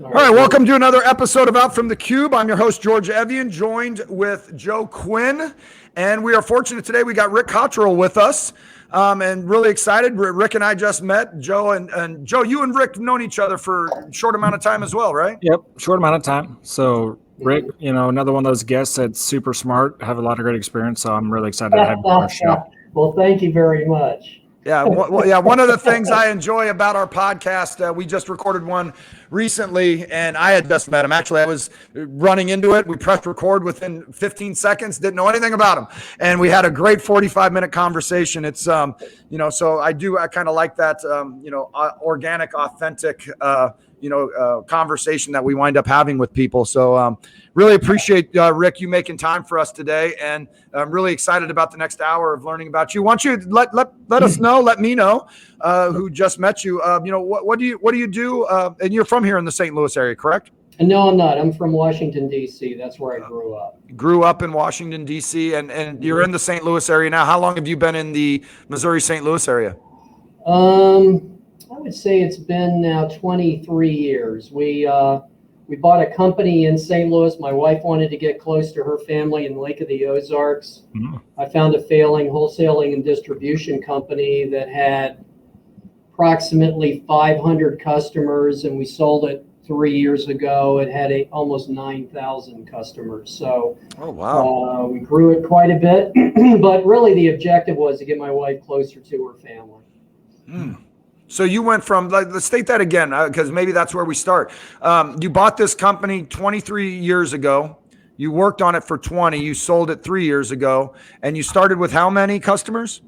All right, welcome to another episode of Out from the Cube. I'm your host, George Evjen, joined with Joe Quinn. And we are fortunate today, we got Rick Cottrell with us. And really excited. Rick and I just met. Joe and Joe, you and Rick have known each other for a short amount of time as well, right? Yep, short amount of time. So Rick, another one of those guests that's super smart, have a lot of great experience. So I'm really excited to have you on our show. Well, thank you very much. Yeah, one of the things I enjoy about our podcast, we just recorded one recently, and I had just met him. Actually, I was running into it. We pressed record within 15 seconds, didn't know anything about him. And we had a great 45-minute conversation. It's, so I kind of like that, organic, authentic, conversation that we wind up having with people. So really appreciate, Rick, you making time for us today. And I'm really excited about the next hour of learning about you. Why don't you let us know, let me know who just met you. What do you do? And you're from here in the St. Louis area, correct? No, I'm not. I'm from Washington, D.C. That's where I grew up. Grew up in Washington, D.C. And you're in the St. Louis area now. How long have you been in the Missouri, St. Louis area? I would say it's been now 23 years. We bought a company in St. Louis. My wife wanted to get close to her family in Lake of the Ozarks. Mm-hmm. I found a failing wholesaling and distribution company that had approximately 500 customers, and we sold it 3 years ago. It had almost 9,000 customers. So oh, wow. We grew it quite a bit, but really the objective was to get my wife closer to her family. Mm. So you went from, let's state that again, because maybe that's where we start. You bought this company 23 years ago. You worked on it for 20. You sold it 3 years ago. And you started with how many customers?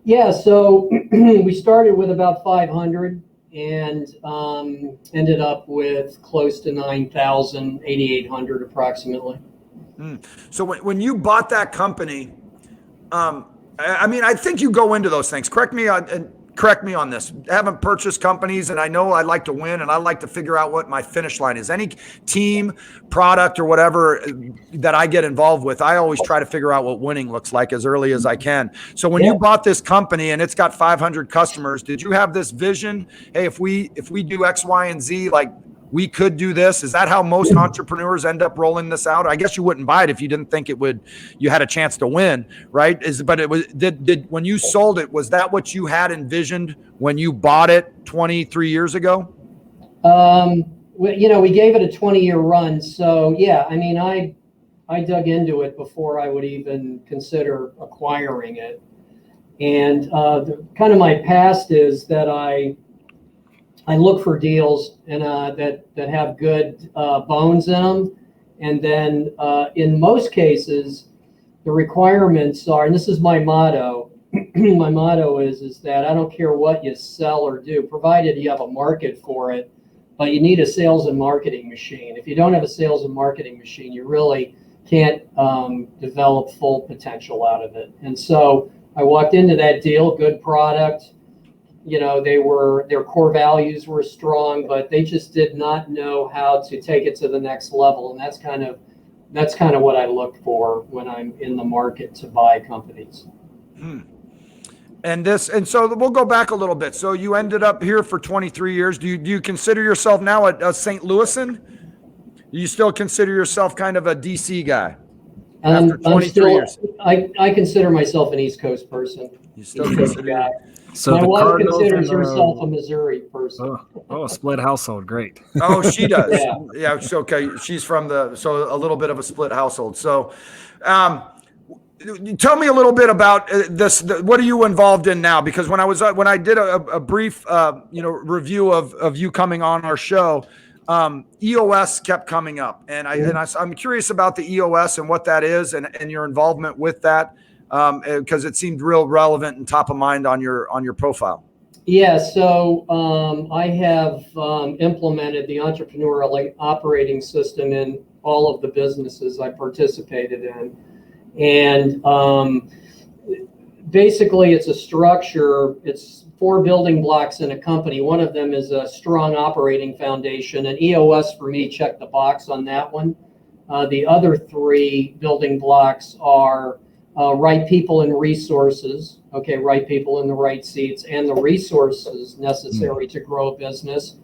Yeah, so we started with about 500 and ended up with close to 9,000, 8,800 approximately. So when you bought that company, I think you go into those things. Correct me on this. I haven't purchased companies, and I know I like to win, and I like to figure out what my finish line is. Any team, product, or whatever that I get involved with, I always try to figure out what winning looks like as early as I can. So when you bought this company and it's got 500 customers, did you have this vision? Hey, if we do X, Y, and Z, like we could do this? Is that how most entrepreneurs end up rolling this out? I guess you wouldn't buy it if you didn't think you had a chance to win, right? Did when you sold it, was that what you had envisioned when you bought it 23 years ago? We gave it a 20-year run. So yeah, I dug into it before I would even consider acquiring it. And kind of my past is that I look for deals and that have good bones in them, and then in most cases, the requirements are, and this is my motto. My motto is that I don't care what you sell or do, provided you have a market for it. But you need a sales and marketing machine. If you don't have a sales and marketing machine, you really can't develop full potential out of it. And so I walked into that deal, good product. Their core values were strong, but they just did not know how to take it to the next level. And that's kind of what I look for when I'm in the market to buy companies. And so we'll go back a little bit. So you ended up here for 23 years. Do you consider yourself now a St. Louisan? Do you still consider yourself kind of a DC guy after 23 years? I consider myself an East Coast person. You still consider guy. So my wife considers herself a Missouri person. A split household. Great. Oh, she does. Yeah. Okay. She's from so a little bit of a split household. So, tell me a little bit about this. What are you involved in now? Because when I did a brief, review of you coming on our show, EOS kept coming up, and I'm curious about the EOS and what that is, and your involvement with that. Because it seemed real relevant and top of mind on your profile. Yeah, so I have implemented the entrepreneurial operating system in all of the businesses I participated in. And basically it's a structure, it's 4 building blocks in a company. One of them is a strong operating foundation, and EOS for me checked the box on that one. The other 3 building blocks are right people and resources, right people in the right seats, and the resources necessary to grow a business.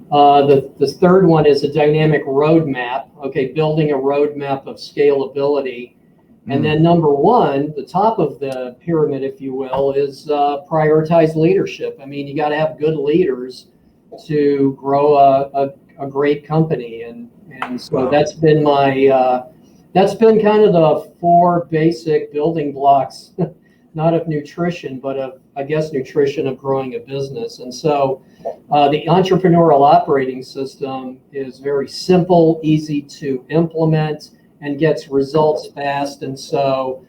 The third one is a dynamic roadmap. Okay, building a roadmap of scalability. And then number one, the top of the pyramid, if you will, is prioritize leadership. I mean, you got to have good leaders to grow a great company. And so that's been that's been kind of the four basic building blocks, not of nutrition, but of, I guess, nutrition of growing a business. And so the entrepreneurial operating system is very simple, easy to implement, and gets results fast. And so,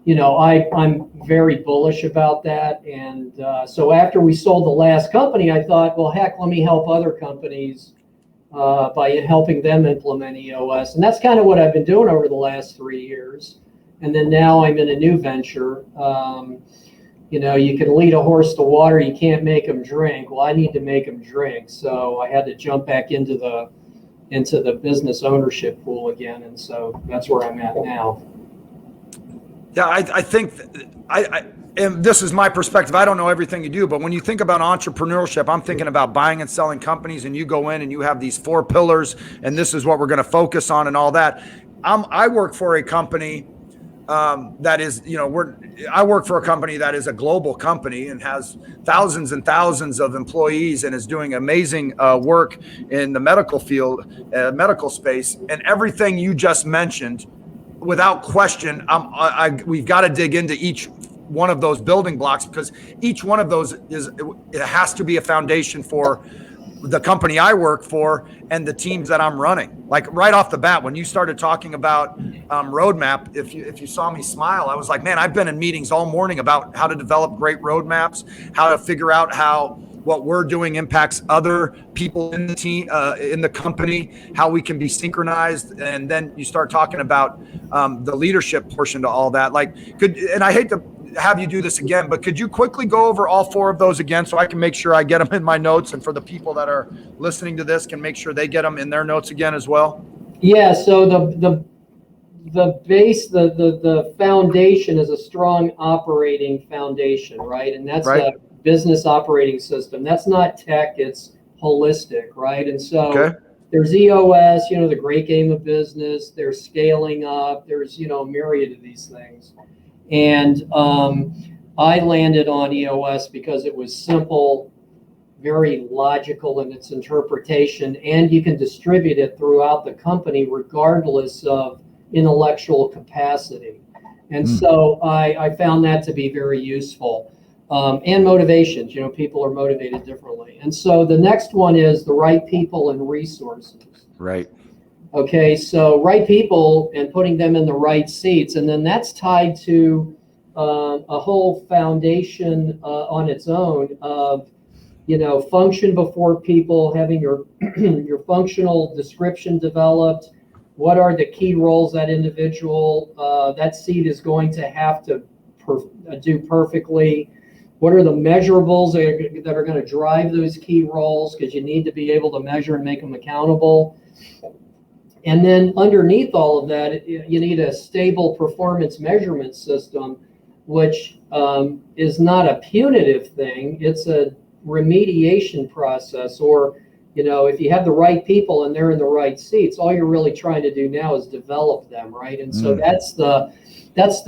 you know, I'm very bullish about that. And so after we sold the last company, I thought, well, heck, let me help other companies by helping them implement EOS. And that's kind of what I've been doing over the last 3 years. And then now I'm in a new venture. You know, you can lead a horse to water, you can't make him drink. Well, I need to make him drink. So I had to jump back into the business ownership pool again, and so that's where I'm at now. Yeah, I think and this is my perspective. I don't know everything you do, but when you think about entrepreneurship, I'm thinking about buying and selling companies, and you go in and you have these 4 pillars, and this is what we're going to focus on and all that. I work for a company that is, you know, I work for a company that is a global company and has thousands and thousands of employees and is doing amazing work in the medical field, medical space, and everything you just mentioned, without question, we've got to dig into each one of those building blocks, because each one of those it has to be a foundation for the company I work for and the teams that I'm running. Like right off the bat, when you started talking about roadmap, if you saw me smile, I was like, man, I've been in meetings all morning about how to develop great roadmaps, how to figure out how what we're doing impacts other people in the team, in the company, how we can be synchronized. And then you start talking about the leadership portion to all that. Like, and I hate to have you do this again, but could you quickly go over all 4 of those again so I can make sure I get them in my notes, and for the people that are listening to this can make sure they get them in their notes again as well? Yeah, so the base, the foundation is a strong operating foundation, right? And that's a business operating system. That's not tech, it's holistic, right? And so there's EOS, you know, the great game of business, there's scaling up, there's, you know, a myriad of these things. And I landed on EOS because it was simple, very logical in its interpretation, and you can distribute it throughout the company regardless of intellectual capacity. And so I found that to be very useful. And motivations, you know, people are motivated differently. And so the next one is the right people and resources. Right. Okay, so right people and putting them in the right seats, and then that's tied to a whole foundation on its own of, you know, function before people, having your your functional description developed. What are the key roles that individual, that seat is going to have to do perfectly? What are the measurables that are going to drive those key roles? Because you need to be able to measure and make them accountable. And then underneath all of that, you need a stable performance measurement system, which is not a punitive thing. It's a remediation process. Or, you know, if you have the right people and they're in the right seats, all you're really trying to do now is develop them, right? And so that's the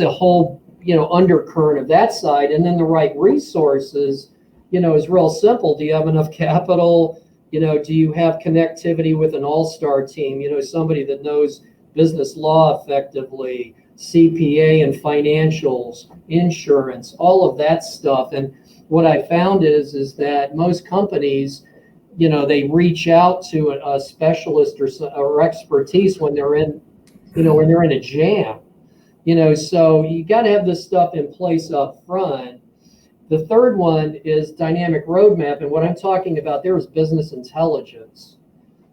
whole, you know, undercurrent of that side. And then the right resources, you know, is real simple. Do you have enough capital? You know, do you have connectivity with an all-star team? You know, somebody that knows business law effectively, CPA and financials, insurance, all of that stuff. And what I found is that most companies, you know, they reach out to a specialist or expertise when they're in, you know, when they're in a jam. You know, so you got to have this stuff in place up front. The third one is dynamic roadmap. And what I'm talking about there is business intelligence.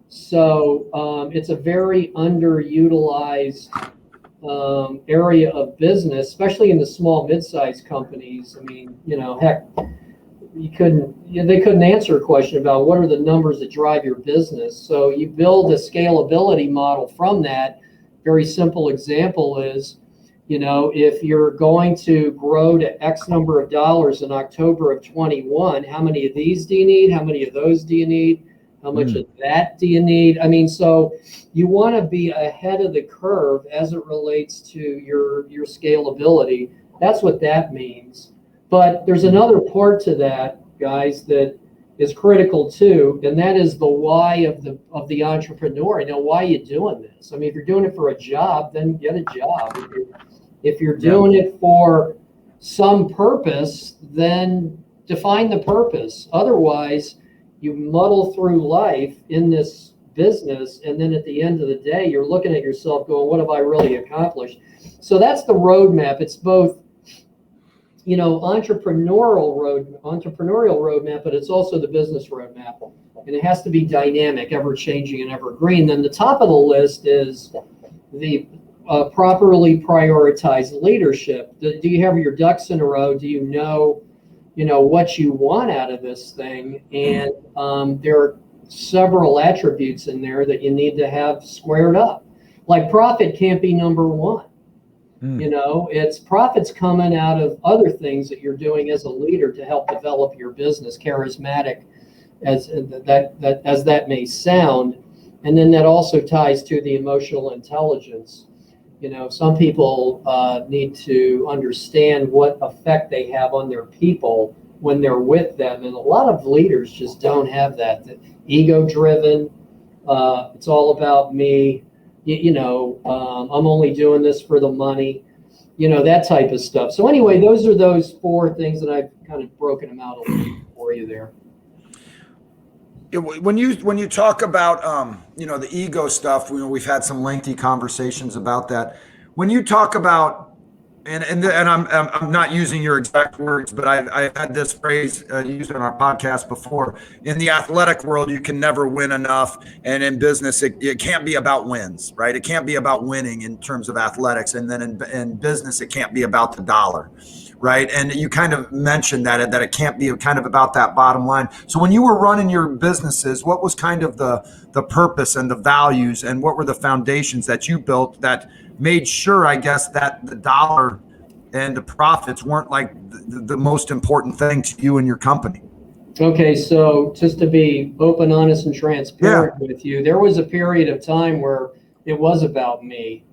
So it's a very underutilized area of business, especially in the small, mid-sized companies. I mean, you know, heck, they couldn't answer a question about what are the numbers that drive your business. So you build a scalability model from that. Very simple example is, If you're going to grow to X number of dollars in October of 21, how many of these do you need? How many of those do you need? How much of that do you need? I mean, so you want to be ahead of the curve as it relates to your scalability. That's what that means. But there's another part to that, guys, that is critical too, and that is the why of the entrepreneur. Why are you doing this? I mean, if you're doing it for a job, then get a job. If you're doing it for some purpose, then define the purpose. Otherwise, you muddle through life in this business, and then at the end of the day, you're looking at yourself going, what have I really accomplished? So that's the roadmap. It's both, entrepreneurial roadmap, but it's also the business roadmap. And it has to be dynamic, ever-changing, and evergreen. Then the top of the list is the properly prioritized leadership. Do you have your ducks in a row? Do you know what you want out of this thing? And there are several attributes in there that you need to have squared up. Like profit can't be number one. It's profits coming out of other things that you're doing as a leader to help develop your business, charismatic as that may sound. And then that also ties to the emotional intelligence. Some people need to understand what effect they have on their people when they're with them. And a lot of leaders just don't have that. Ego driven. It's all about me. I'm only doing this for the money, that type of stuff. So anyway, those are those four things that I've kind of broken them out a little bit for you there. When you talk about the ego stuff, we've had some lengthy conversations about that. When you talk about and I'm not using your exact words, but I've had this phrase used on our podcast before. In the athletic world, you can never win enough, and in business, it can't be about wins, right? It can't be about winning in terms of athletics, and then in business, it can't be about the dollar. Right. And you kind of mentioned that it can't be kind of about that bottom line. So when you were running your businesses, what was kind of the purpose and the values, and what were the foundations that you built that made sure, I guess, that the dollar and the profits weren't like the most important thing to you and your company? Okay. So just to be open, honest, and transparent with you, there was a period of time where it was about me,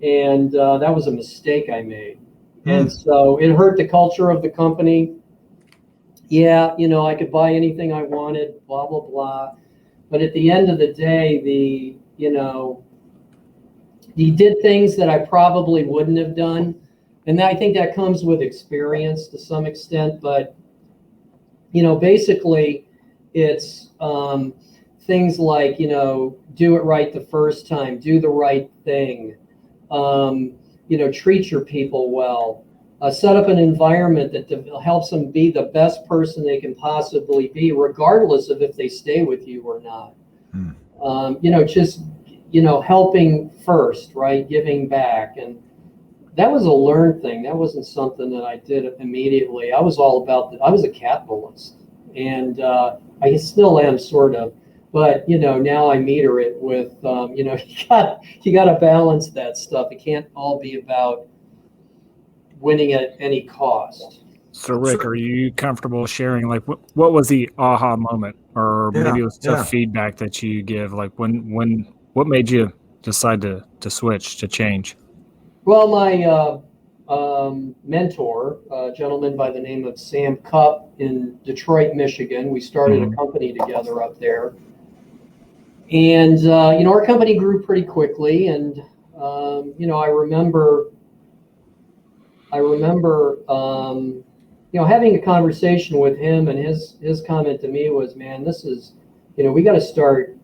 and that was a mistake I made. And so it hurt the culture of the company. Yeah, I could buy anything I wanted, blah, blah, blah. But at the end of the day, he did things that I probably wouldn't have done. And I think that comes with experience to some extent. But, basically it's things like, do it right the first time, do the right thing. Treat your people well, set up an environment that helps them be the best person they can possibly be, regardless of if they stay with you or not. Helping first, right? Giving back. And that was a learned thing. That wasn't something that I did immediately. I was all about I was a capitalist, and I still am sort of. But now I meter it with you got to balance that stuff. It can't all be about winning at any cost. So Rick, are you comfortable sharing like what was the aha moment, or maybe it was tough feedback that you give? Like when what made you decide to switch, to change? Well, my mentor, a gentleman by the name of Sam Cupp in Detroit, Michigan, we started a company together up there. And, our company grew pretty quickly. And, I remember, having a conversation with him, and his comment to me was, man, this is, we got to start,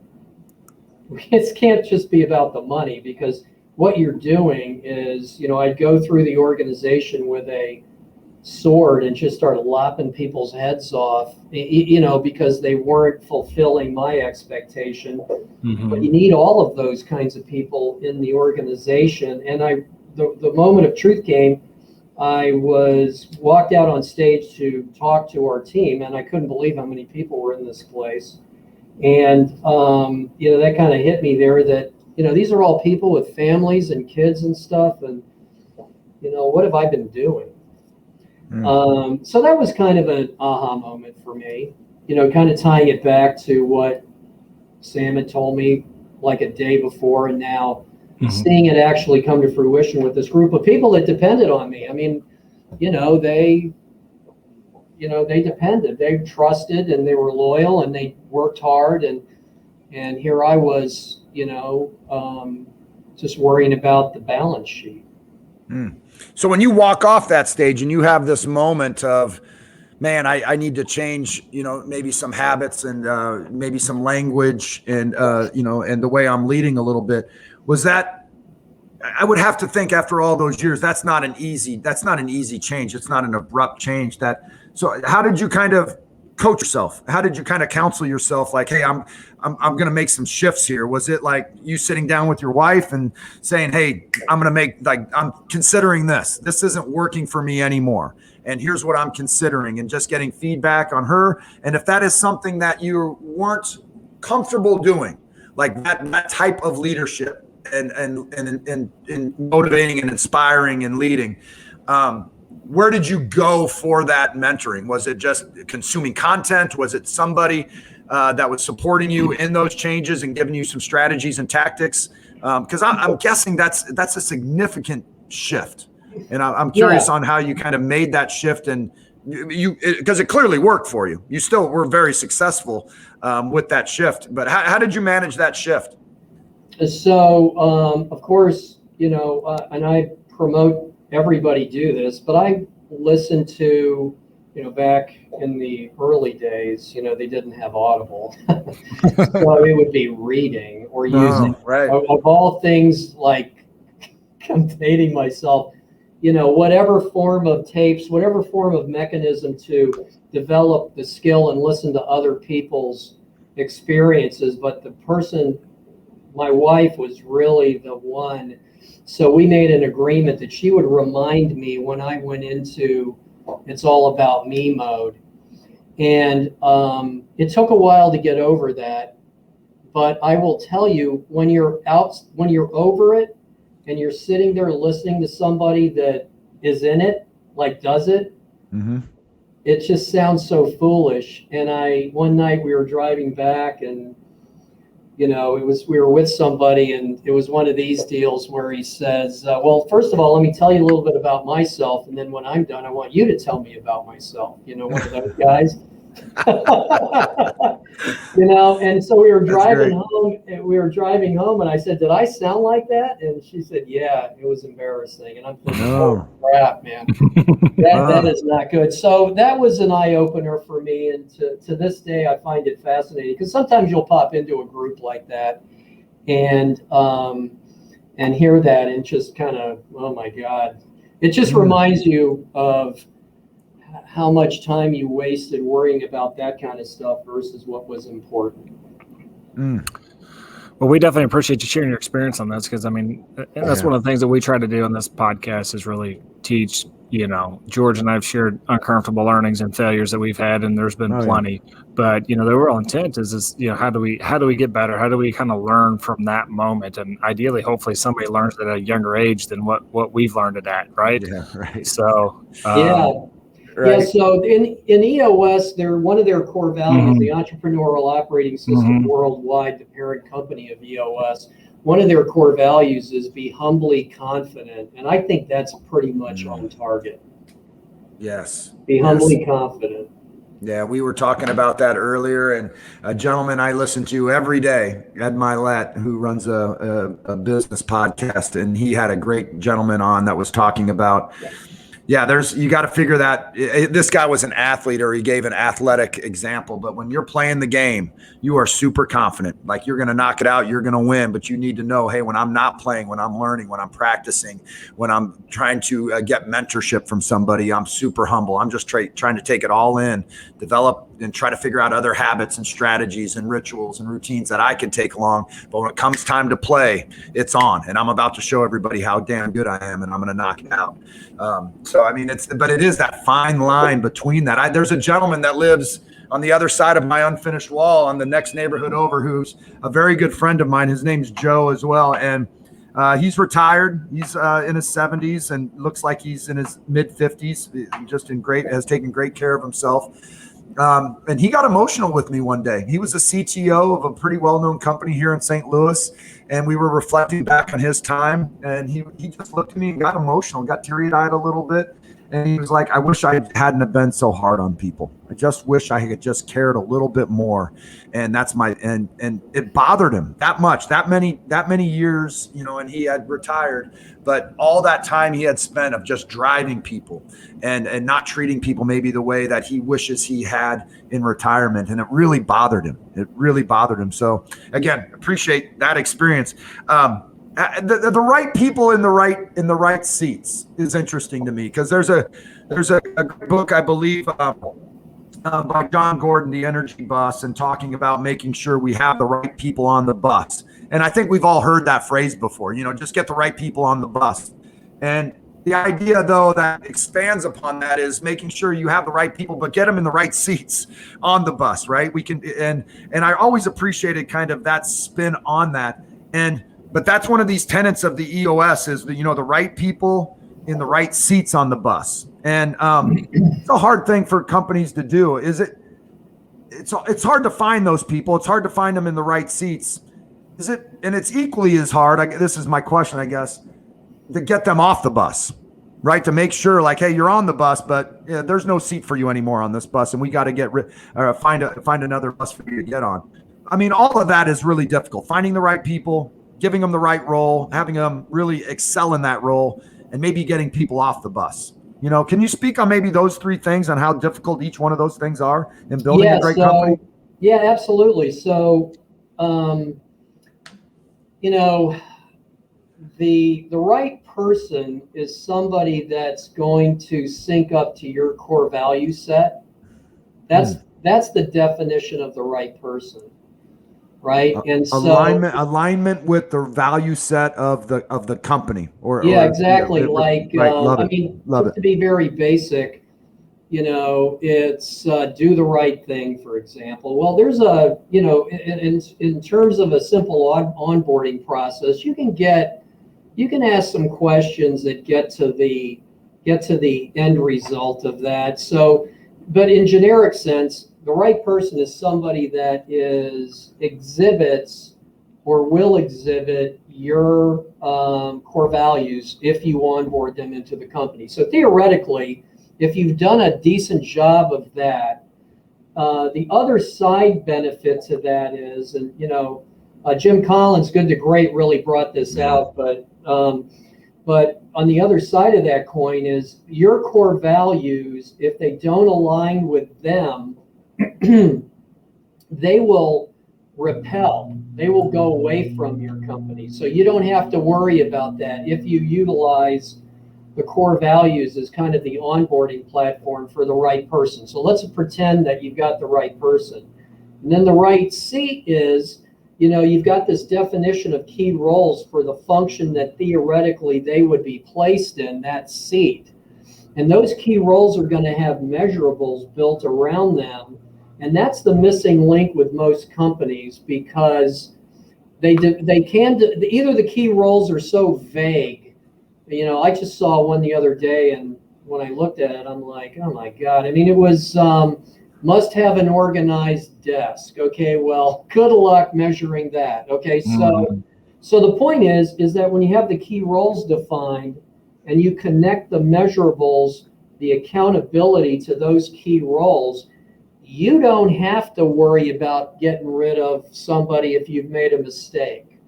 it can't just be about the money, because what you're doing is, I'd go through the organization with a sword and just start lopping people's heads off, because they weren't fulfilling my expectation. But you need all of those kinds of people in the organization. And the moment of truth came, I walked out on stage to talk to our team, and I couldn't believe how many people were in this place. And, that kind of hit me there that, these are all people with families and kids and stuff. And what have I been doing? So that was kind of an aha moment for me, kind of tying it back to what Sam had told me like a day before, and now seeing it actually come to fruition with this group of people that depended on me. I mean, they depended, they trusted, and they were loyal, and they worked hard, and here I was, just worrying about the balance sheet. So when you walk off that stage and you have this moment of, man, I need to change, maybe some habits and maybe some language and, and the way I'm leading a little bit, was that, I would have to think after all those years, that's not an easy change. It's not an abrupt change. So how did you kind of coach yourself? How did you kind of counsel yourself? Like, hey, I'm going to make some shifts here. Was it like you sitting down with your wife and saying, hey, I'm considering this. This isn't working for me anymore. And here's what I'm considering, and just getting feedback on her. And if that is something that you weren't comfortable doing, like that type of leadership and motivating and inspiring and leading, where did you go for that mentoring? Was it just consuming content? Was it somebody that was supporting you in those changes and giving you some strategies and tactics? Because I'm guessing that's a significant shift. And I'm curious on how you kind of made that shift, and because it clearly worked for you. You still were very successful with that shift. But how did you manage that shift? So, of course, and I promote everybody do this, but I listened to, back in the early days, they didn't have Audible. So it would be reading or using, of all things, like dating myself, whatever form of tapes, whatever form of mechanism to develop the skill and listen to other people's experiences. But my wife was really the one. So we made an agreement that she would remind me when I went into it's all about me mode. And it took a while to get over that. But I will tell you, when you're over it and you're sitting there listening to somebody that is in it, like does it, it just sounds so foolish. And one night we were driving back, and we were with somebody, and it was one of these deals where he says, well, first of all, let me tell you a little bit about myself. And then when I'm done, I want you to tell me about myself. One of those guys. And so we were driving home, and I said, did I sound like that? And she said, yeah, it was embarrassing. And I'm thinking, oh crap, man, that is not good. So that was an eye opener for me. And to this day, I find it fascinating, because sometimes you'll pop into a group like that and hear that and just kind of, oh my God, it just reminds you of how much time you wasted worrying about that kind of stuff versus what was important. Well, we definitely appreciate you sharing your experience on this, because that's one of the things that we try to do on this podcast is really teach. George and I have shared uncomfortable learnings and failures that we've had, and there's been plenty. But the real intent is how do we get better? How do we kind of learn from that moment? And ideally, hopefully, somebody learns at a younger age than what we've learned at, right? Yeah, right. So Right. Yeah, so in EOS, one of their core values, the entrepreneurial operating system worldwide, the parent company of EOS, one of their core values is be humbly confident. And I think that's pretty much on target. Yes. Be humbly confident. Yeah, we were talking about that earlier, and a gentleman I listen to every day, Ed Milet, who runs a business podcast, and he had a great gentleman on that was talking about, you got to figure that this guy was an athlete, or he gave an athletic example. But when you're playing the game, you are super confident, like you're going to knock it out, you're going to win. But you need to know, hey, when I'm not playing, when I'm learning, when I'm practicing, when I'm trying to get mentorship from somebody, I'm super humble. I'm just trying to take it all in, develop and try to figure out other habits and strategies and rituals and routines that I can take along. But when it comes time to play, it's on, and I'm about to show everybody how damn good I am, and I'm going to knock it out. But it is that fine line between that. There's a gentleman that lives on the other side of my unfinished wall on the next neighborhood over, who's a very good friend of mine. His name's Joe as well. And He's retired. He's in his 70s and looks like he's in his mid 50s. Has taken great care of himself. And he got emotional with me one day. He was a CTO of a pretty well-known company here in St. Louis, and we were reflecting back on his time. And he just looked at me and got emotional, got teary-eyed a little bit. And he was like, I wish I hadn't have been so hard on people. I just wish I had just cared a little bit more. And that's and it bothered him that much, that many years, and he had retired, but all that time he had spent of just driving people and not treating people maybe the way that he wishes he had in retirement. And it really bothered him. So again, appreciate that experience. The right people in the right seats is interesting to me, because there's a book, I believe, by John Gordon, The Energy Bus, and talking about making sure we have the right people on the bus. And I think we've all heard that phrase before, just get the right people on the bus. And the idea, though, that expands upon that is making sure you have the right people, but get them in the right seats on the bus, right? And I always appreciated kind of that spin on that. But that's one of these tenets of the EOS is the right people in the right seats on the bus. And it's a hard thing for companies to do. It's hard to find those people. It's hard to find them in the right seats. And it's equally as hard, this is my question, I guess, to get them off the bus, right? To make sure, like, hey, you're on the bus, but there's no seat for you anymore on this bus, and we got to find another bus for you to get on. I mean, all of that is really difficult. Finding the right people, giving them the right role, having them really excel in that role, and maybe getting people off the bus. Can you speak on maybe those three things, on how difficult each one of those things are in building a great company? Yeah, absolutely. So, the right person is somebody that's going to sync up to your core value set. That's the definition of the right person. Right. And so alignment with the value set of the company exactly. To be very basic, it's do the right thing, for example. Well, there's in terms of a simple onboarding process, you can ask some questions that get to the end result of that. So, but in generic sense, the right person is somebody that exhibits or will exhibit your core values if you onboard them into the company. So theoretically, if you've done a decent job of that, the other side benefit to that is, and Jim Collins, Good to Great, really brought this out, but on the other side of that coin is your core values, if they don't align with them, they will repel. They will go away from your company. So you don't have to worry about that if you utilize the core values as kind of the onboarding platform for the right person. So let's pretend that you've got the right person. And then the right seat is, you've got this definition of key roles for the function that theoretically they would be placed in that seat. And those key roles are going to have measurables built around them. And that's the missing link with most companies, because either the key roles are so vague. I just saw one the other day, and when I looked at it, I'm like, oh my God. I mean, it was must have an organized desk. Okay, well, good luck measuring that. Okay, so the point is that when you have the key roles defined and you connect the measurables, the accountability to those key roles, you don't have to worry about getting rid of somebody if you've made a mistake.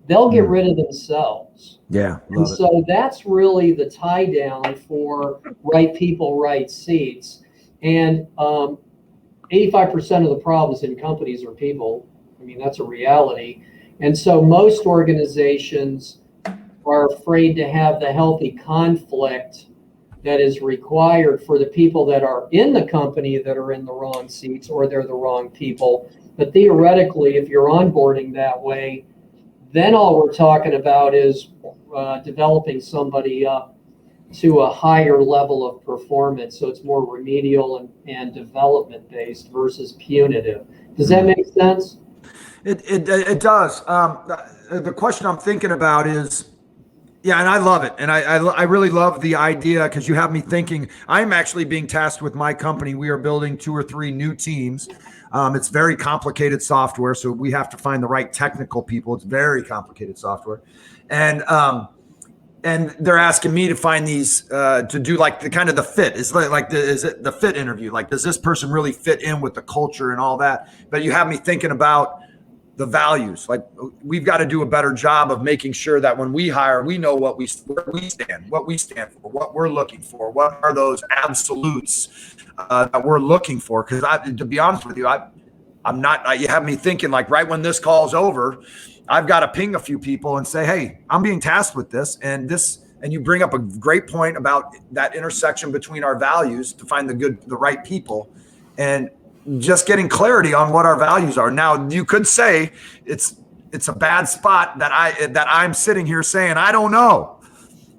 They'll get rid of themselves. Yeah. And so that's really the tie down for right people, right seats. And 85% of the problems in companies are people. I mean, that's a reality. And so most organizations are afraid to have the healthy conflict that is required for the people that are in the company that are in the wrong seats, or they're the wrong people. But theoretically, if you're onboarding that way, then all we're talking about is developing somebody up to a higher level of performance. So it's more remedial and development based versus punitive. Does that make sense? It does. The question I'm thinking about is, Yeah, and I love it. And I really love the idea because you have me thinking. I'm actually being tasked with my company. We are building 2 or 3 new teams. It's very complicated software, so we have to find the right technical people. It's very complicated software. And they're asking me to find these to do like the kind of the fit is is it the fit interview? Like, does this person really fit in with the culture and all that? But you have me thinking about the values. Like, we've got to do a better job of making sure that when we hire, we know where we stand for, what we're looking for, what are those absolutes that we're looking for. Because to be honest with you, I'm not. You have me thinking like right when this call's over, I've got to ping a few people and say, hey, I'm being tasked with this. And you bring up a great point about that intersection between our values to find the right people, and just getting clarity on what our values are. Now, you could say it's a bad spot that I'm sitting here saying, I don't know.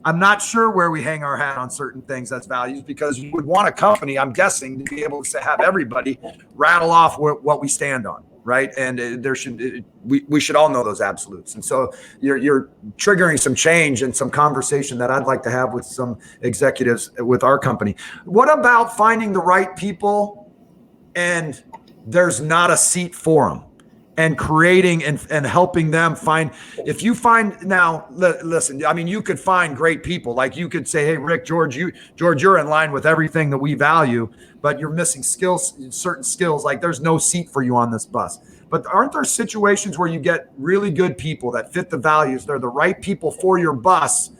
I'm not sure where we hang our hat on certain things as values, because you would want a company, I'm guessing, to be able to have everybody rattle off what we stand on. Right. And we should all know those absolutes. And so you're triggering some change and some conversation that I'd like to have with some executives with our company. What about finding the right people and there's not a seat for them, and creating and helping them find, if you find now, listen, I mean, you could find great people. Like, you could say, hey, Rick, George, you're in line with everything that we value, but you're missing certain skills. Like, there's no seat for you on this bus. But aren't there situations where you get really good people that fit the values? They're the right people for your bus,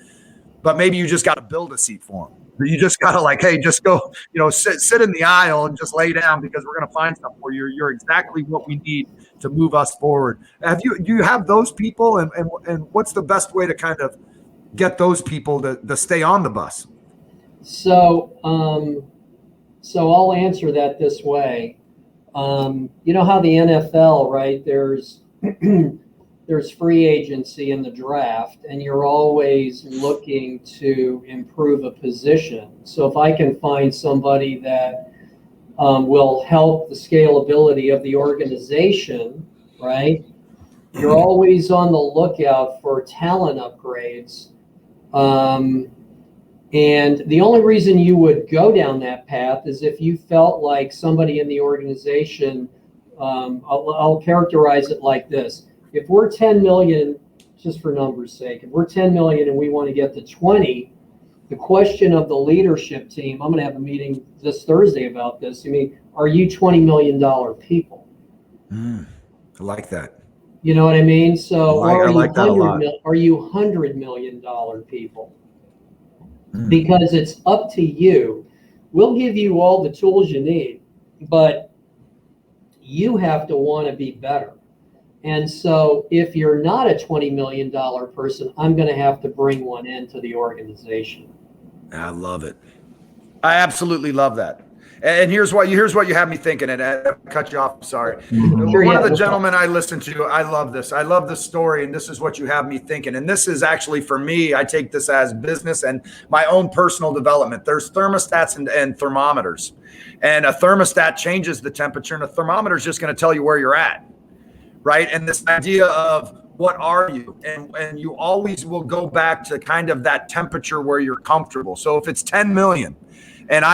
but maybe you just got to build a seat for them. You just got to like, hey, just go, sit in the aisle and just lay down, because we're going to find stuff where you're exactly what we need to move us forward. Do you have those people, and what's the best way to kind of get those people to stay on the bus? So I'll answer that this way. You know how the NFL, right? There's free agency in the draft, and you're always looking to improve a position. So if I can find somebody that will help the scalability of the organization, right? You're always on the lookout for talent upgrades. And the only reason you would go down that path is if you felt like somebody in the organization, I'll characterize it like this. If we're 10 million, just for numbers' sake, if we're 10 million and we want to get to 20, the question of the leadership team, I'm going to have a meeting this Thursday about this. I mean, are you $20 million people? I like that. You know what I mean? So I like that a lot. Are you $100 million people? Because it's up to you. We'll give you all the tools you need, but you have to want to be better. And so if you're not a $20 million person, I'm going to have to bring one into the organization. I love it. I absolutely love that. And here's what you have me thinking, and I cut you off. Sorry. One of the gentlemen I listened to, I love this. I love this story, and this is what you have me thinking. And this is actually, for me, I take this as business and my own personal development. There's thermostats and thermometers. And a thermostat changes the temperature, and a thermometer is just going to tell you where you're at. Right. And this idea of what are you? And you always will go back to kind of that temperature where you're comfortable. So if it's 10 million and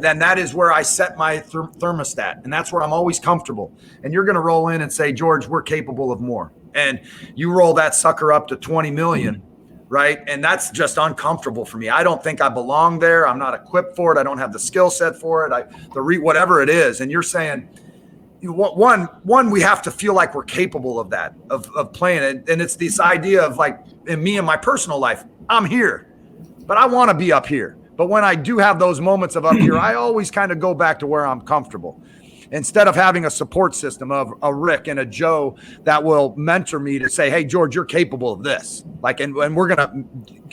then that is where I set my thermostat, and that's where I'm always comfortable. And you're going to roll in and say, George, we're capable of more. And you roll that sucker up to 20 million. Right. And that's just uncomfortable for me. I don't think I belong there. I'm not equipped for it. I don't have the skill set for it. Whatever it is. And you're saying, one, we have to feel like we're capable of that, of playing it. And it's this idea of like, in me and my personal life, I'm here, but I want to be up here. But when I do have those moments of up here, I always kind of go back to where I'm comfortable. Instead of having a support system of a Rick and a Joe that will mentor me to say, hey, George, you're capable of this. Like, and we're going to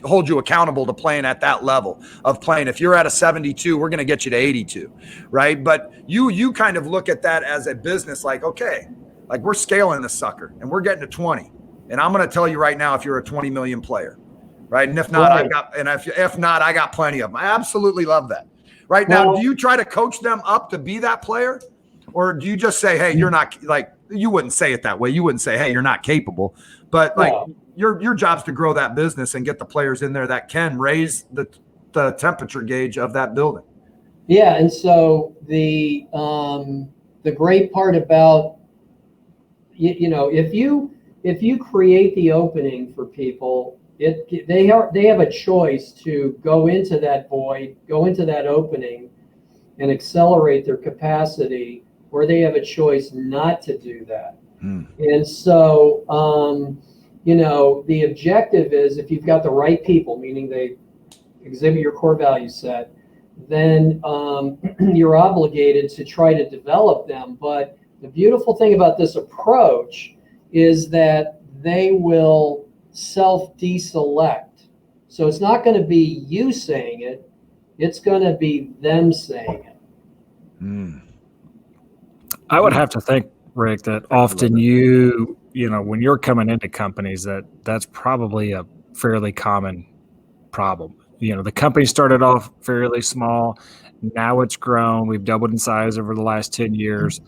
hold you accountable to playing at that level of playing. If you're at a 72, we're going to get you to 82. Right. But you kind of look at that as a business, like, okay, like we're scaling this sucker and we're getting to 20. And I'm going to tell you right now, if you're a 20 million player, right. And if not, if not, I got plenty of them. I absolutely love that. Right now, do you try to coach them up to be that player? Or do you just say, hey, you're not, like, you wouldn't say it that way. You wouldn't say, hey, you're not capable. But like No. your job's to grow that business and get the players in there that can raise the temperature gauge of that building. Yeah, and so the great part about if you create the opening for people, they have a choice to go into that void, go into that opening, and accelerate their capacity, or they have a choice not to do that. And so the objective is, if you've got the right people, meaning they exhibit your core value set, then you're obligated to try to develop them. But the beautiful thing about this approach is that they will self-deselect. So it's not going to be you saying it, it's going to be them saying it. I would have to think, Rick, that often when you're coming into companies, that's probably a fairly common problem. The company started off fairly small. Now it's grown. We've doubled in size over the last 10 years,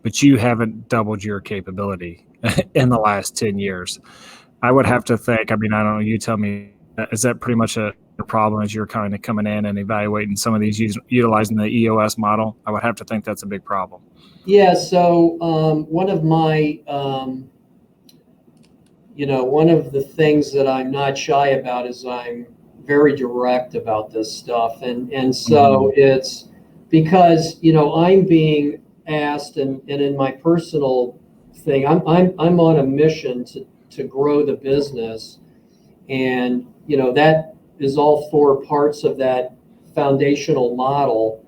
but you haven't doubled your capability in the last 10 years. I would have to think, I don't know, you tell me, is that pretty much a problem as you're kind of coming in and evaluating some of these utilizing the EOS model? I would have to think that's a big problem. Yeah, so one of my, one of the things that I'm not shy about is I'm very direct about this stuff. And so it's because, I'm being asked, and in my personal thing, I'm on a mission to grow the business. And, that is all 4 parts of that foundational model.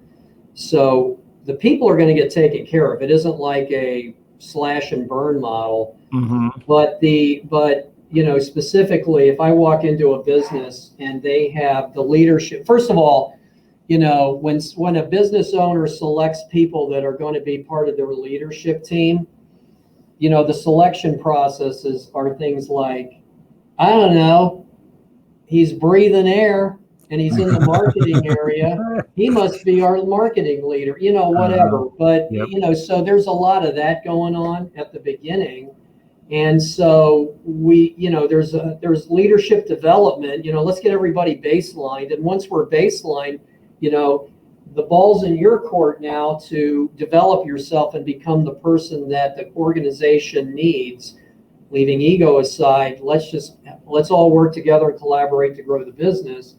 So the people are going to get taken care of. It isn't like a slash and burn model, but specifically, if I walk into a business and they have the leadership, first of all, when a business owner selects people that are going to be part of their leadership team, the selection processes are things like, I don't know, he's breathing air and he's in the marketing area. He must be our marketing leader, whatever. But, so there's a lot of that going on at the beginning. And so there's leadership development, let's get everybody baselined. And once we're baselined, the ball's in your court now to develop yourself and become the person that the organization needs. Leaving ego aside, let's all work together and collaborate to grow the business.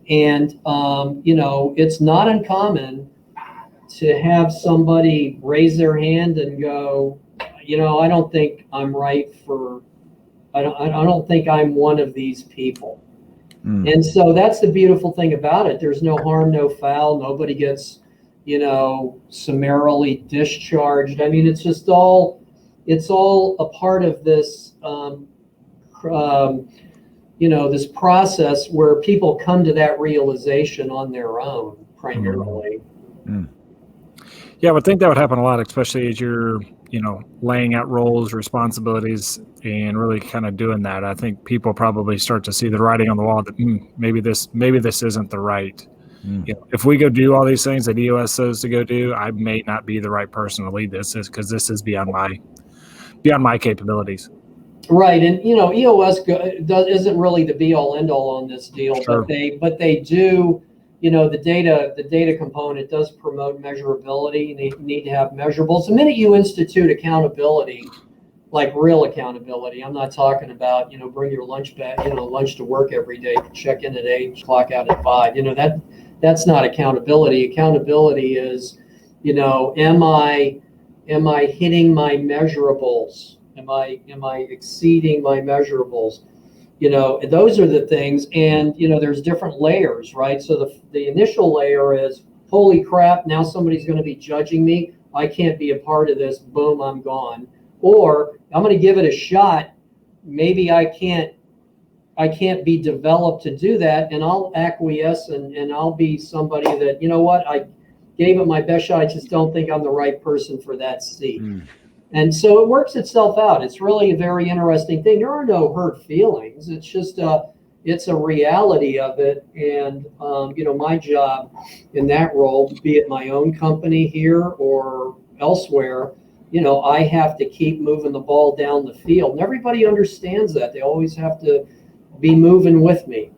And, it's not uncommon to have somebody raise their hand and go, I don't think I'm right I don't think I'm one of these people. And so that's the beautiful thing about it. There's no harm, no foul. Nobody gets, summarily discharged. It's all a part of this, this process where people come to that realization on their own, primarily. Yeah, I would think that would happen a lot, especially as you're, laying out roles, responsibilities, and really kind of doing that. I think people probably start to see the writing on the wall that maybe this isn't the right. If we go do all these things that EOS says to go do, I may not be the right person to lead this, because this is beyond my capabilities. Right, and EOS isn't really the be all end all on this deal, Sure. but they do. The data component does promote measurability, and they need to have measurables. The minute you institute accountability, like real accountability, I'm not talking about, bring your lunch back, lunch to work every day, check in at 8, clock out at 5. That's not accountability. Accountability is, am I hitting my measurables? Am I exceeding my measurables? Those are the things, and there's different layers, right? So the initial layer is, holy crap, now somebody's going to be judging me. I can't be a part of this. Boom, I'm gone. Or I'm going to give it a shot. Maybe I can't be developed to do that, and I'll acquiesce and I'll be somebody that, I gave it my best shot. I just don't think I'm the right person for that seat. And so it works itself out. It's really a very interesting thing. There are no hurt feelings. It's just it's a reality of it. And my job in that role, be it my own company here or elsewhere, I have to keep moving the ball down the field. And everybody understands that. They always have to be moving with me.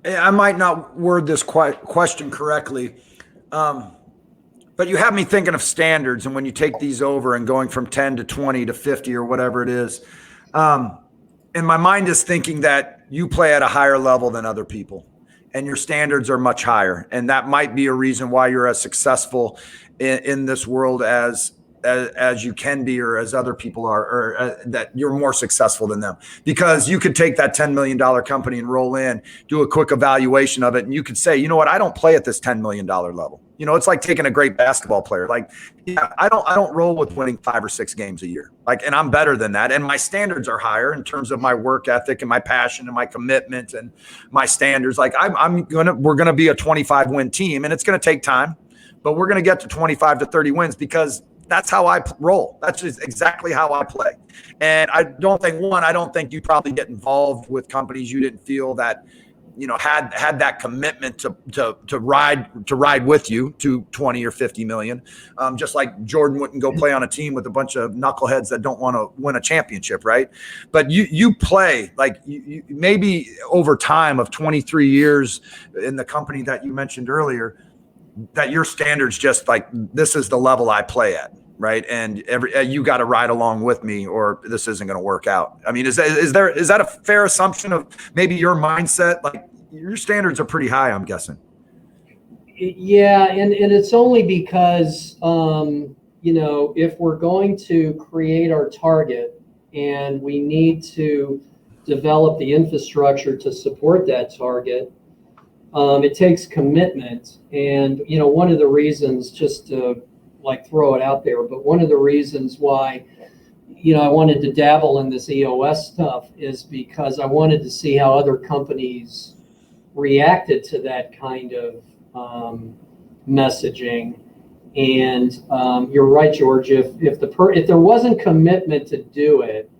I might not word this question correctly, but you have me thinking of standards. And when you take these over and going from 10 to 20 to 50 or whatever it is, and my mind is thinking that you play at a higher level than other people and your standards are much higher. And that might be a reason why you're as successful in this world as you can be, or as other people are, or that you're more successful than them, because you could take that $10 million company and roll in, do a quick evaluation of it. And you could say, you know what, I don't play at this $10 million level. It's like taking a great basketball player. Like, yeah, I don't roll with winning 5 or 6 games a year. Like, and I'm better than that. And my standards are higher in terms of my work ethic and my passion and my commitment and my standards. Like we're going to be a 25 win team, and it's going to take time, but we're going to get to 25 to 30 wins because that's how I roll. That's just exactly how I play. And I don't think you probably get involved with companies you didn't feel that, had that commitment to ride with you to 20 or 50 million. Just like Jordan wouldn't go play on a team with a bunch of knuckleheads that don't want to win a championship, right? But you play like you maybe over time of 23 years in the company that you mentioned earlier, that your standards just like, this is the level I play at, right? And you got to ride along with me, or this isn't going to work out. I mean, is that a fair assumption of maybe your mindset? Like, your standards are pretty high, I'm guessing. Yeah, and it's only because if we're going to create our target and we need to develop the infrastructure to support that target, it takes commitment. And one of the reasons, just to throw it out there, but one of the reasons why I wanted to dabble in this EOS stuff is because I wanted to see how other companies reacted to that kind of messaging. And you're right, George. If there wasn't commitment to do it,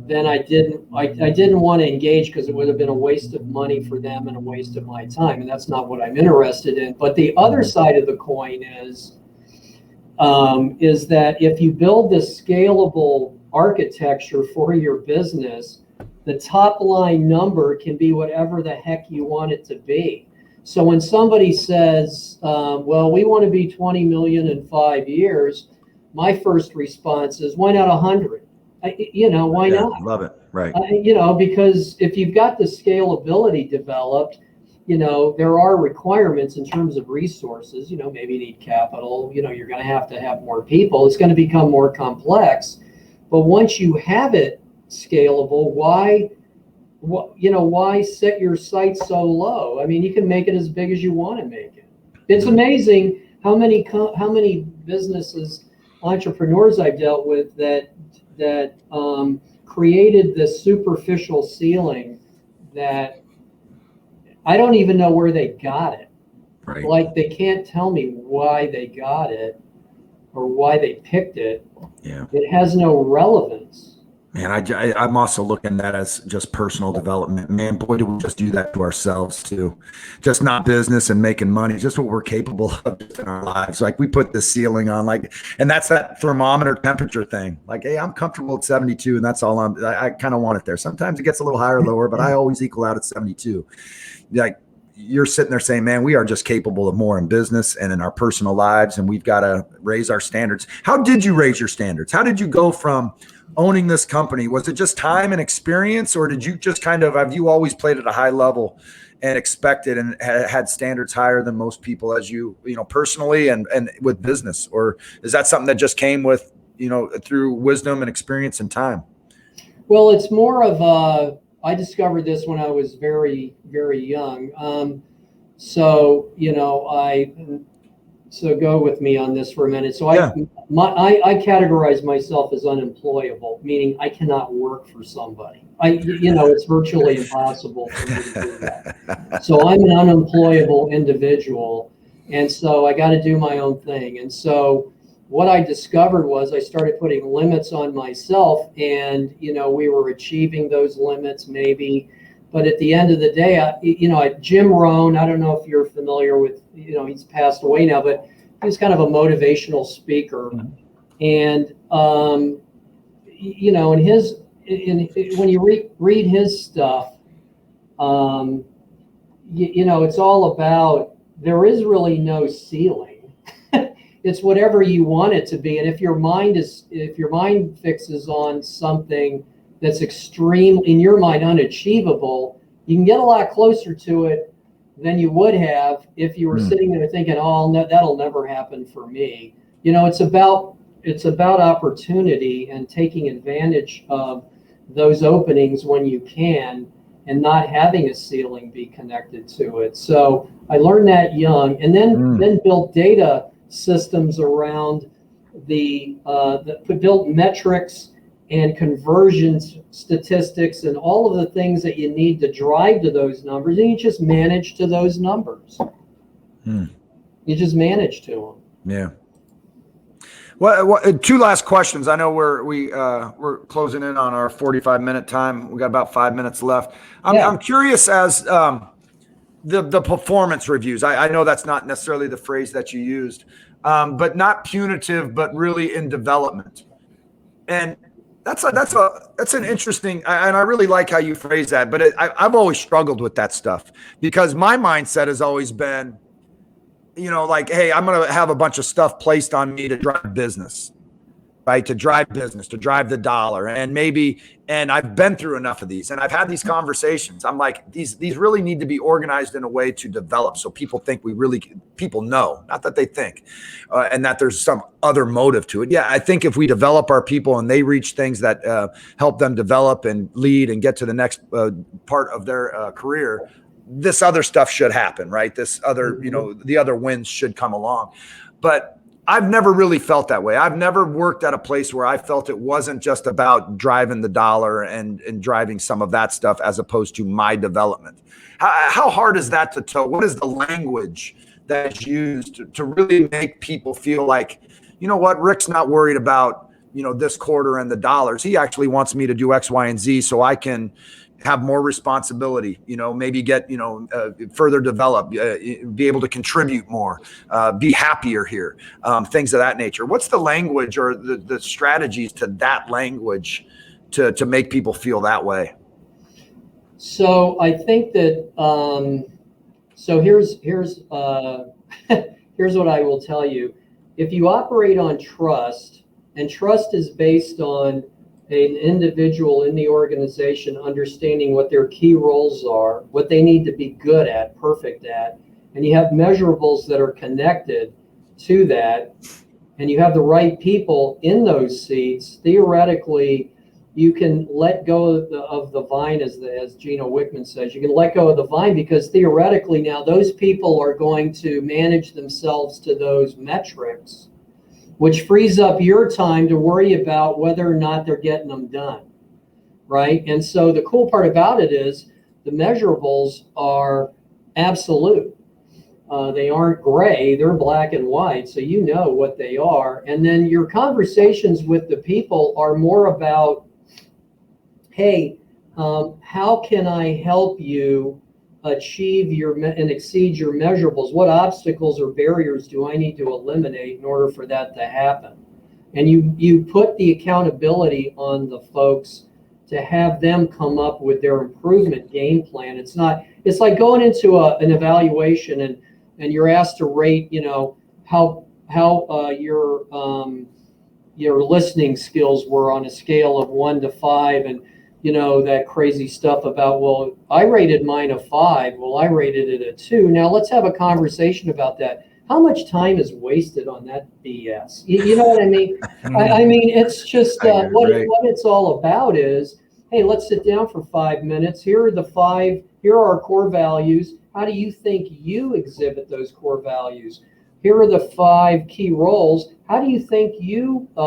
then I didn't want to engage, because it would have been a waste of money for them and a waste of my time, and that's not what I'm interested in. But the other side of the coin is that if you build this scalable architecture for your business, the top line number can be whatever the heck you want it to be. So when somebody says, well, we want to be 20 million in 5 years, my first response is, why not 100? Why not? Love it. Right. Because if you've got the scalability developed, there are requirements in terms of resources. Maybe you need capital. You're going to have more people. It's going to become more complex. But once you have it scalable, why set your sights so low? I mean, you can make it as big as you want to make it. It's amazing how many businesses, entrepreneurs I've dealt with that created this superficial ceiling that I don't even know where they got it. Right. Like, they can't tell me why they got it or why they picked it. Yeah. It has no relevance. Man, I'm also looking at that as just personal development. Man, boy, do we just do that to ourselves too. Just not business and making money, just what we're capable of in our lives. Like, we put the ceiling on, and that's that thermometer temperature thing. Like, hey, I'm comfortable at 72, and that's all I kind of want it there. Sometimes it gets a little higher or lower, but I always equal out at 72. Like, you're sitting there saying, man, we are just capable of more in business and in our personal lives, and we've got to raise our standards. How did you raise your standards? How did you go from owning this company? Was it just time and experience, or did you just have you always played at a high level and expected and had standards higher than most people as you personally and with business? Or is that something that just came with, through wisdom and experience and time? Well, it's more of I discovered this when I was very, very young. So go with me on this for a minute. So yeah. I categorize myself as unemployable, meaning I cannot work for somebody. It's virtually impossible for me to do that. So I'm an unemployable individual, and so I got to do my own thing. And so what I discovered was I started putting limits on myself, and we were achieving those limits maybe. But at the end of the day, Jim Rohn, I don't know if you're familiar with, he's passed away now, but was kind of a motivational speaker. Mhm. And, you know, when you read his stuff, you know, it's all about, there is really no ceiling. It's whatever you want it to be. And if your mind fixes on something that's extreme, in your mind, unachievable, you can get a lot closer to it than you would have if you were sitting there thinking, oh, no, that'll never happen for me. You know, it's about opportunity and taking advantage of those openings when you can, and not having a ceiling be connected to it. So I learned that young, and then built data systems around built metrics and conversion statistics and all of the things that you need to drive to those numbers, and you just manage to those numbers. You just manage to them. Yeah. Well, two last questions. I know we're closing in on our 45-minute time. We got about 5 minutes left. I'm curious as the performance reviews. I know that's not necessarily the phrase that you used, but not punitive, but really in development. And that's an interesting, and I really like how you phrase that. But I've always struggled with that stuff because my mindset has always been, you know, like, hey, I'm going to have a bunch of stuff placed on me to drive business, right? To drive business, to drive the dollar. And I've been through enough of these and I've had these conversations. I'm like, these really need to be organized in a way to develop. So people think people know, not that they think, and that there's some other motive to it. Yeah. I think if we develop our people and they reach things that help them develop and lead and get to the next part of their career, this other stuff should happen, right? This other, you know, the other wins should come along. But I've never really felt that way. I've never worked at a place where I felt it wasn't just about driving the dollar and driving some of that stuff as opposed to my development. How hard is that to toe? What is the language that is used to really make people feel like, you know what, Rick's not worried about, you know, this quarter and the dollars. He actually wants me to do X, Y, and Z so I can have more responsibility, you know, maybe get, you know, further develop, be able to contribute more, be happier here, things of that nature. What's the language or the strategies to that language to make people feel that way? So I think that, so here's here's what I will tell you. If you operate on trust, and trust is based on an individual in the organization understanding what their key roles are, what they need to be good at, perfect at, and you have measurables that are connected to that, and you have the right people in those seats, theoretically, you can let go of the vine, as Gino Wickman says. You can let go of the vine because theoretically now those people are going to manage themselves to those metrics, which frees up your time to worry about whether or not they're getting them done, right? And so the cool part about it is the measurables are absolute. They aren't gray, they're black and white, so you know what they are. And then your conversations with the people are more about, hey, how can I help you achieve and exceed your measurables? What obstacles or barriers do I need to eliminate in order for that to happen? And you put the accountability on the folks to have them come up with their improvement game plan. It's like going into an evaluation and you're asked to rate, you know, how your listening skills were on a scale of 1 to 5, and you know, that crazy stuff about, well, I rated mine a 5. Well, I rated it a 2. Now let's have a conversation about that. How much time is wasted on that BS? You know what I mean? I mean, it's just what it's all about is, hey, let's sit down for 5 minutes. Here are our core values. How do you think you exhibit those core values? Here are the 5 key roles. How do you think you're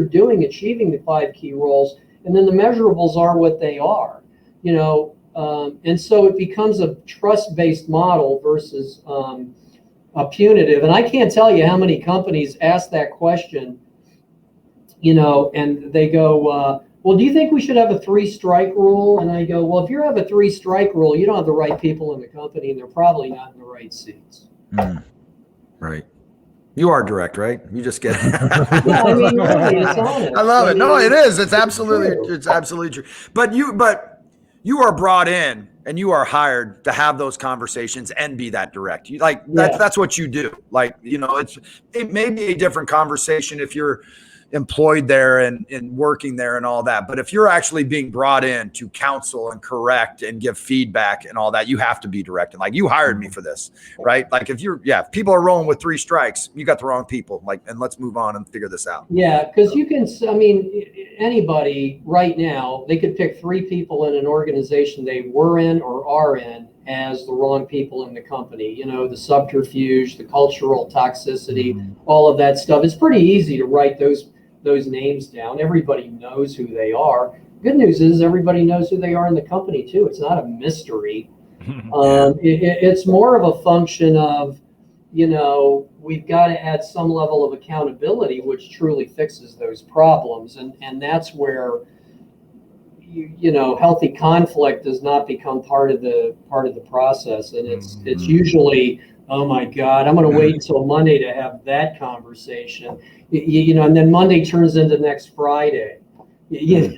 doing achieving the 5 key roles? And then the measurables are what they are, you know, and so it becomes a trust-based model versus a punitive. And I can't tell you how many companies ask that question, you know, and they go, well, do you think we should have a 3-strike rule? And I go, well, if you have a 3-strike rule, you don't have the right people in the company, and they're probably not in the right seats. Right. You are direct, right? You just get Yeah, I mean, really, it's honest. I love it. No, it is. It's true. absolutely true. But you are brought in and you are hired to have those conversations and be that direct. You like that's what you do. Like, it may be a different conversation if you're employed there and working there and all that. But if you're actually being brought in to counsel and correct and give feedback and all that, you have to be direct. And like, you hired me for this, right? Like if people are rolling with 3 strikes, you got the wrong people. Like, and let's move on and figure this out. Yeah, because anybody right now, they could pick 3 people in an organization they were in or are in as the wrong people in the company. The subterfuge, the cultural toxicity, all of that stuff. It's pretty easy to write those names down. Everybody knows who they are. Good news is everybody knows who they are in the company too. It's not a mystery. It's more of a function of, we've got to add some level of accountability, which truly fixes those problems. And that's where, healthy conflict does not become part of the process. And it's usually, oh my God, I'm going to wait until Monday to have that conversation. And then Monday turns into next Friday. It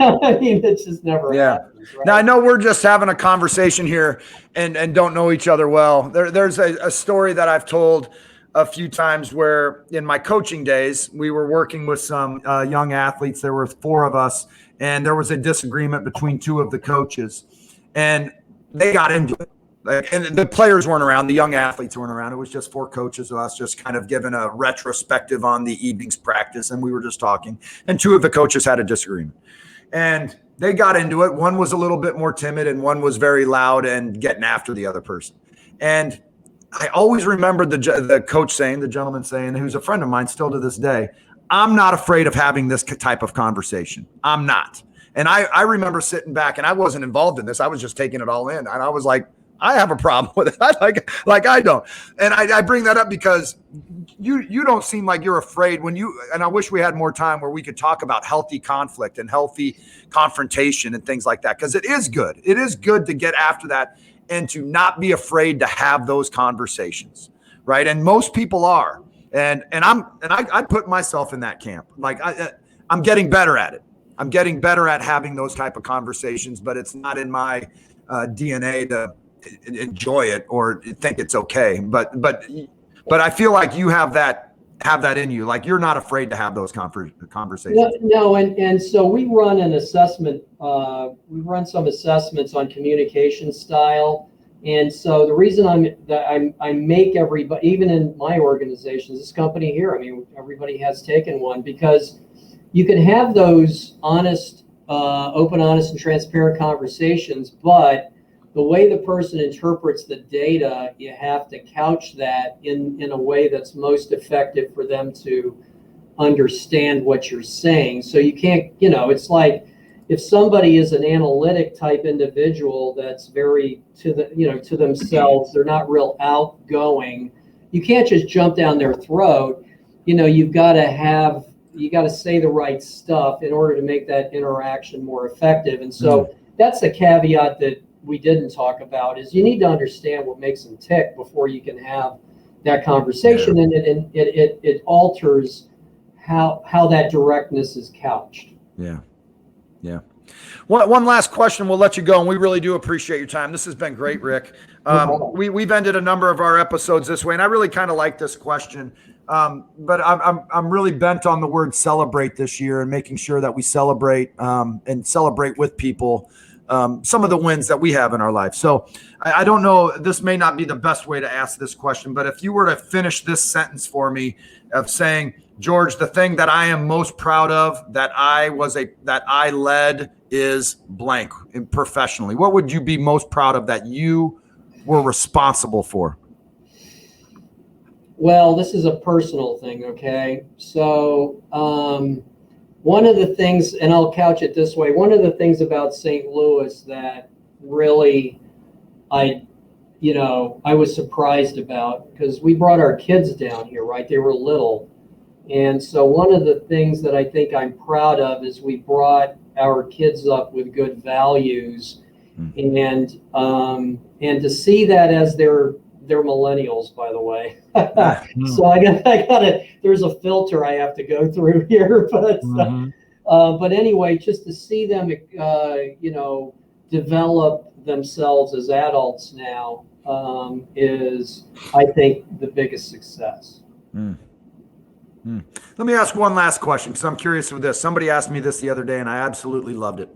just never happens. Right? Now I know we're just having a conversation here and don't know each other well. There's a story that I've told a few times where in my coaching days, we were working with some young athletes. There were 4 of us, and there was a disagreement between 2 of the coaches, and they got into it. And the players weren't around, the young athletes weren't around. It was just 4 coaches of us just kind of giving a retrospective on the evening's practice. And we were just talking, and 2 of the coaches had a disagreement and they got into it. One was a little bit more timid and one was very loud and getting after the other person. And I always remembered the coach saying, the gentleman saying, who's a friend of mine still to this day, I'm not afraid of having this type of conversation. I'm not. And I remember sitting back, and I wasn't involved in this. I was just taking it all in. And I was like, I have a problem with it. I don't. And I bring that up because you don't seem like you're afraid and I wish we had more time where we could talk about healthy conflict and healthy confrontation and things like that. Because it is good. It is good to get after that and to not be afraid to have those conversations. Right. And most people are. And I put myself in that camp. Like I'm getting better at it. I'm getting better at having those type of conversations, but it's not in my DNA to enjoy it or think it's okay. But I feel like you have that in you. Like you're not afraid to have those conversations. No. And so we run an assessment. We run some assessments on communication style. And so the reason I make everybody, even in my organizations, this company here, everybody has taken one, because you can have those honest, open, honest, and transparent conversations, but the way the person interprets the data, you have to couch that in a way that's most effective for them to understand what you're saying. So you can't, it's like if somebody is an analytic type individual that's very to themselves, they're not real outgoing, you can't just jump down their throat. You've got to say the right stuff in order to make that interaction more effective. And so that's the caveat that we didn't talk about, is you need to understand what makes them tick before you can have that conversation. And it alters how that directness is couched. Yeah. One last question, we'll let you go, and we really do appreciate your time. This has been great, Rick. We've ended a number of our episodes this way, and I really kind of like this question. But I'm really bent on the word celebrate this year and making sure that we celebrate and celebrate with people some of the wins that we have in our life. So I don't know, this may not be the best way to ask this question, but if you were to finish this sentence for me of saying, George, the thing that I am most proud of that I led is blank professionally, what would you be most proud of that you were responsible for? Well, this is a personal thing, okay? So one of the things, and I'll couch it this way, one of the things about St. Louis that really I was surprised about, because we brought our kids down here, right? They were little. And so one of the things that I think I'm proud of is we brought our kids up with good values, and to see that as they're they're millennials, by the way. So I got it. There's a filter I have to go through here, but anyway, just to see them, develop themselves as adults now is, I think, the biggest success. Let me ask one last question, because I'm curious with this. Somebody asked me this the other day, and I absolutely loved it.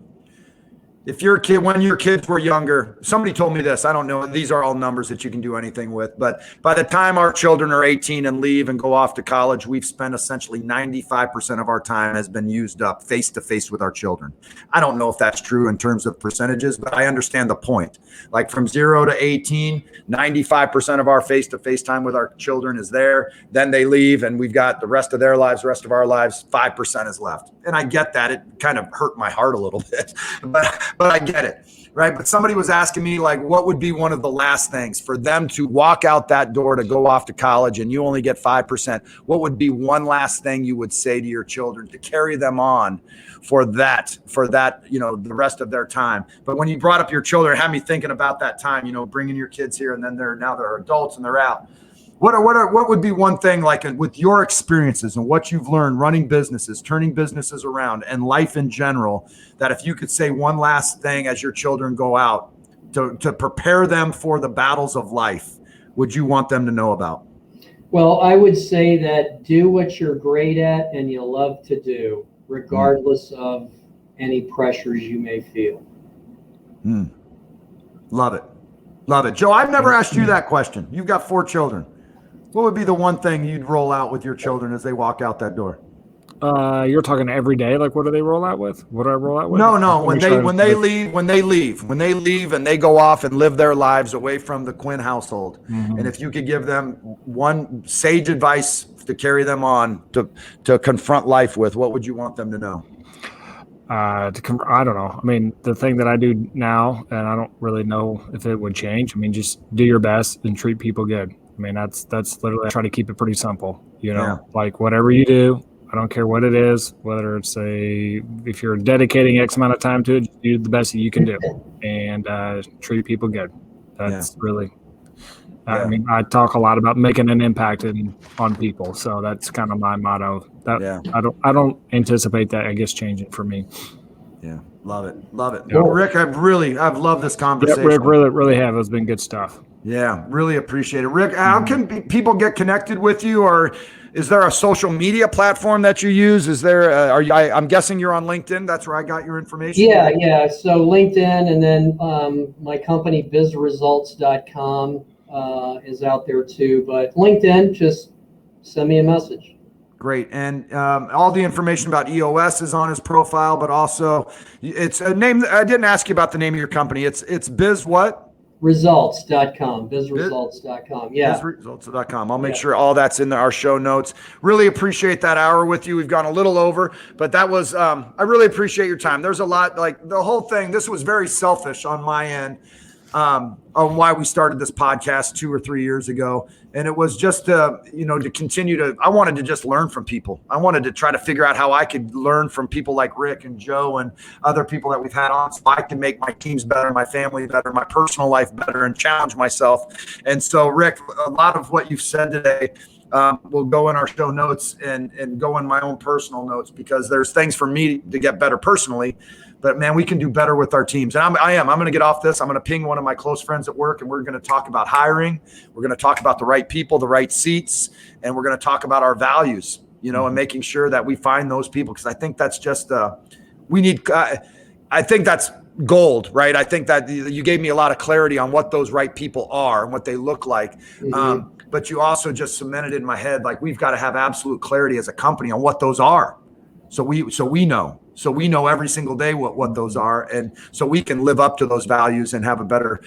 If when your kids were younger, somebody told me this, I don't know, these are all numbers that you can do anything with, but by the time our children are 18 and leave and go off to college, we've spent essentially 95% of our time has been used up face to face with our children. I don't know if that's true in terms of percentages, but I understand the point. Like from 0 to 18, 95% of our face to face time with our children is there. Then they leave and we've got the rest of their lives, the rest of our lives, 5% is left. And I get that. It kind of hurt my heart a little bit, but I get it, right? But somebody was asking me, like, what would be one of the last things for them to walk out that door to go off to college and you only get 5%? What would be one last thing you would say to your children to carry them on for that, the rest of their time? But when you brought up your children, it had me thinking about that time, bringing your kids here and then they're adults and they're out. What would be one thing, like with your experiences and what you've learned running businesses, turning businesses around, and life in general, that if you could say one last thing as your children go out to prepare them for the battles of life, would you want them to know about? Well, I would say that do what you're great at and you love to do, regardless of any pressures you may feel. Love it. Love it. Joe, I've never asked you that question. You've got 4 children. What would be the one thing you'd roll out with your children as they walk out that door? You're talking every day. Like, what do they roll out with? What do I roll out with? No. When they leave and they go off and live their lives away from the Quinn household. And if you could give them one sage advice to carry them on to confront life with, what would you want them to know? I don't know. I mean, the thing that I do now, and I don't really know if it would change. I mean, just do your best and treat people good. I mean, that's literally, I try to keep it pretty simple, like whatever you do, I don't care what it is, whether it's if you're dedicating X amount of time to it, just do the best that you can do and treat people good. That's really, I mean, I talk a lot about making an impact on people. So that's kind of my motto. I don't anticipate that, I guess, changing for me. Yeah. Love it. Yeah. Well, Rick, I've loved this conversation. Yeah, Rick, really have. It's been good stuff. Yeah, really appreciate it. Rick, how can people get connected with you, or is there a social media platform that you use? Is there, I'm guessing you're on LinkedIn. That's where I got your information. Yeah. So LinkedIn, and then my company, bizresults.com is out there too. But LinkedIn, just send me a message. Great. And all the information about EOS is on his profile, but also it's a name. I didn't ask you about the name of your company. It's Biz what? Results.com, bizresults.com. Yeah. Bizresults.com. I'll make sure all that's in our show notes. Really appreciate that hour with you. We've gone a little over, but that was, I really appreciate your time. There's a lot, like the whole thing. This was very selfish on my end, on why we started this podcast 2 or 3 years ago. And it was just, to continue I wanted to just learn from people. I wanted to try to figure out how I could learn from people like Rick and Joe and other people that we've had on, so I can make my teams better, my family better, my personal life better, and challenge myself. And so, Rick, a lot of what you've said today will go in our show notes and go in my own personal notes, because there's things for me to get better personally. But man, we can do better with our teams. And I'm going to get off this. I'm going to ping one of my close friends at work, and we're going to talk about hiring. We're going to talk about the right people, the right seats, and we're going to talk about our values, and making sure that we find those people. Because I think that's just, I think that's gold, right? I think that you gave me a lot of clarity on what those right people are and what they look like. But you also just cemented in my head, like, we've got to have absolute clarity as a company on what those are. So we know every single day what those are, and so we can live up to those values and have a better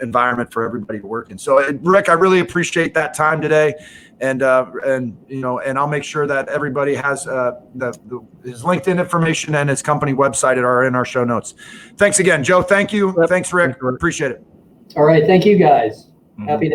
environment for everybody to work in. So, Rick, I really appreciate that time today, and I'll make sure that everybody has his LinkedIn information and his company website are in our show notes. Thanks again, Joe. Thank you. Thanks, Rick. Appreciate it. All right. Thank you, guys. Happy to